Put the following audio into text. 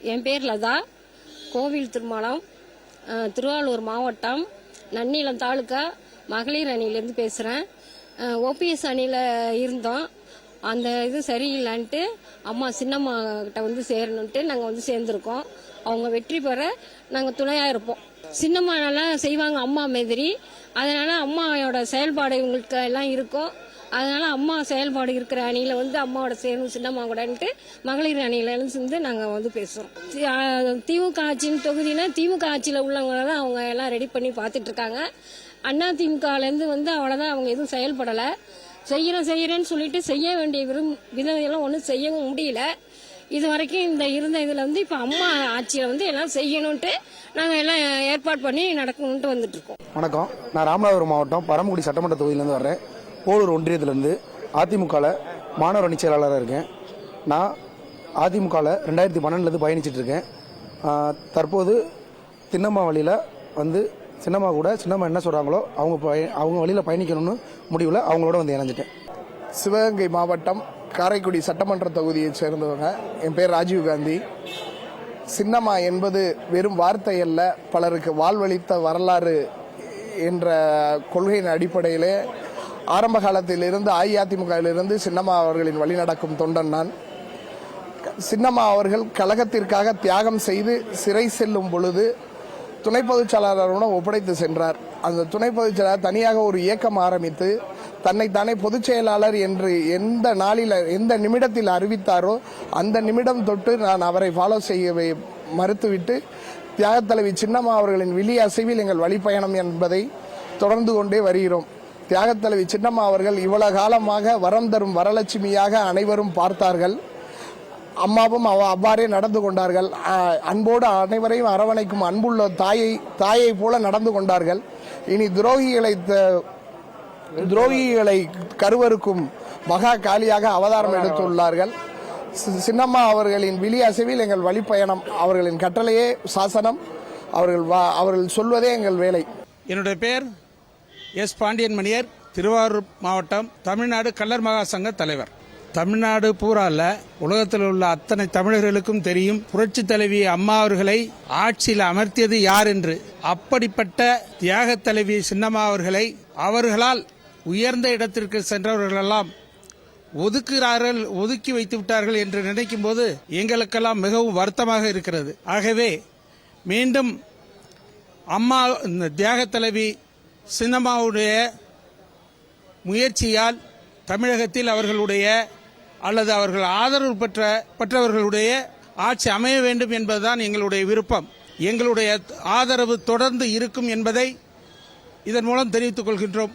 என் பேர் லதா, கோவில் திருமணம், திருவாரூர் மாவட்டம், நன்னிலம் தாலுக்கா, மகளிர் அணியிலேருந்து பேசுகிறேன். ஓபிஎஸ் அணியில் இருந்தோம். அந்த இது சரியில்லைன்ட்டு அம்மா சின்னம்மா கிட்ட வந்து சேரணுன்ட்டு நாங்கள் வந்து சேர்ந்துருக்கோம். அவங்க வெற்றி பெற நாங்கள் துணையாக இருப்போம். சின்னம்மா நல்லா செய்வாங்க அம்மா மாதிரி. அதனால அம்மாவோட செயல்பாடு இவங்களுக்கு எல்லாம் இருக்கும். அதனால அம்மா செயல்பாடு இருக்கிற அணியில் வந்து அம்மாவோட சேரும் சின்னம்மா கூடன்ட்டு மகளிர் அணியிலேருந்து சேர்ந்து நாங்கள் வந்து பேசுகிறோம். திமுக ஆட்சியின் தொகுதினா திமுக ஆட்சியில் உள்ளவங்க தான் அவங்க எல்லாம் ரெடி பண்ணி பார்த்துட்டு இருக்காங்க. அண்ணா திமுகலேருந்து வந்து அவ்வளோதான், அவங்க எதுவும் செயல்படலை. செய்கிறேன்னு சொல்லிட்டு செய்ய வேண்டிய விதவையெல்லாம் ஒன்றும் செய்யவும் முடியல. இது வரைக்கும் இந்த இருந்த இதில் வந்து இப்போ அம்மா ஆட்சியில் வந்து எல்லாம் செய்யணுன்ட்டு நாங்கள் எல்லாம் ஏற்பாடு பண்ணி நடக்கணுன்ட்டு வந்துட்டு இருக்கோம். வணக்கம், நான் ராமநாதபுரம் மாவட்டம் பரமக்குடி சட்டமன்ற தொகுதியிலேருந்து வர்றேன். போலூர் ஒன்றியத்திலேருந்து அதிமுகவில் மாணவர் அணி செயலாளராக இருக்கேன். நான் அதிமுகவில் 2012 பயணிச்சுட்டு இருக்கேன். தற்போது சின்னம்மா வழியில் வந்து சின்னம்மா என்ன சொல்கிறாங்களோ அவங்க வழியில் பயணிக்கணும்னு முடிவில் அவங்களோட வந்து இணைஞ்சிட்டேன். சிவகங்கை மாவட்டம் காரைக்குடி சட்டமன்ற தொகுதியை சேர்ந்தவங்க. என் பேர் ராஜீவ்காந்தி. சின்னம்மா என்பது வெறும் வார்த்தை அல்ல, பலருக்கு வாழ்வளித்த வரலாறு என்ற கொள்கையின் அடிப்படையிலே ஆரம்ப காலத்திலிருந்து அஇஅதிமுகவிலிருந்து சின்னம்மா அவர்களின் வழிநடக்கும் தொண்டன் நான். சின்னம்மா அவர்கள் கழகத்திற்காக தியாகம் செய்து சிறை செல்லும் பொழுது துணை பொதுச் செயலாளருடன் ஒப்படைத்து சென்றார். அந்த துணை பொதுச் செயலாளர் தனியாக ஒரு இயக்கம் ஆரம்பித்து தன்னைத்தானே பொதுச் செயலாளர் என்று எந்த நிமிடத்தில் அறிவித்தாரோ அந்த நிமிடம் தொட்டு நான் அவரை ஃபாலோ செய்ய மறுத்துவிட்டு தியாகத் தலைவி சின்னம்மா அவர்களின் விழி அசைவில் எங்கள் வழிப்பயணம் என்பதை தொடர்ந்து கொண்டே வருகிறோம். தியாகத் தலைவி சின்னம்மா அவர்கள் இவ்வளவு காலமாக வரம் தரும் வரலட்சுமியாக அனைவரும் பார்த்தார்கள். அம்மாவும் அவ்வாறே நடந்து கொண்டார்கள். அன்போடு அனைவரையும் அரவணைக்கும் அன்புள்ள தாயை போல நடந்து கொண்டார்கள். இனி துரோகிகளை கருவறுக்கும் மகா காளியாக அவதாரம் எடுத்துள்ளார்கள். சின்னம்மா அவர்களின் விழி அசைவில் எங்கள் வழிப்பயணம், அவர்களின் கட்டளையே சாசனம், அவர்கள் சொல்வதே எங்கள் வேலை. என்னுடைய பேர் எஸ் பாண்டியன் மணியர், திருவாரூர் மாவட்டம், தமிழ்நாடு கள்ளர் மகா சங்க தலைவர். தமிழ்நாடு பூரா அல்ல, உலகத்தில் உள்ள அத்தனை தமிழர்களுக்கும் தெரியும் புரட்சி தலைவி அம்மா அவர்களை ஆட்சியில் அமர்த்தியது யார் என்று. அப்படிப்பட்ட தியாக தலைவி சின்னம்மா அவர்களை அவர்களால் உயர்ந்த இடத்திற்கு சென்றவர்களெல்லாம் ஒதுக்கி வைத்து விட்டார்கள் என்று நினைக்கும் போது எங்களுக்கெல்லாம் மிகவும் வருத்தமாக இருக்கிறது. ஆகவே மீண்டும் அம்மா தியாக தலைவி சின்னம்மாவுடைய முயற்சியால் தமிழகத்தில் அவர்களுடைய அல்லது அவர்கள் ஆதரவு பெற்றவர்களுடைய ஆட்சி அமைய வேண்டும் என்பதுதான் எங்களுடைய விருப்பம். எங்களுடைய ஆதரவு தொடர்ந்து இருக்கும் என்பதை இதன் மூலம் தெரிவித்துக் கொள்கின்றோம்.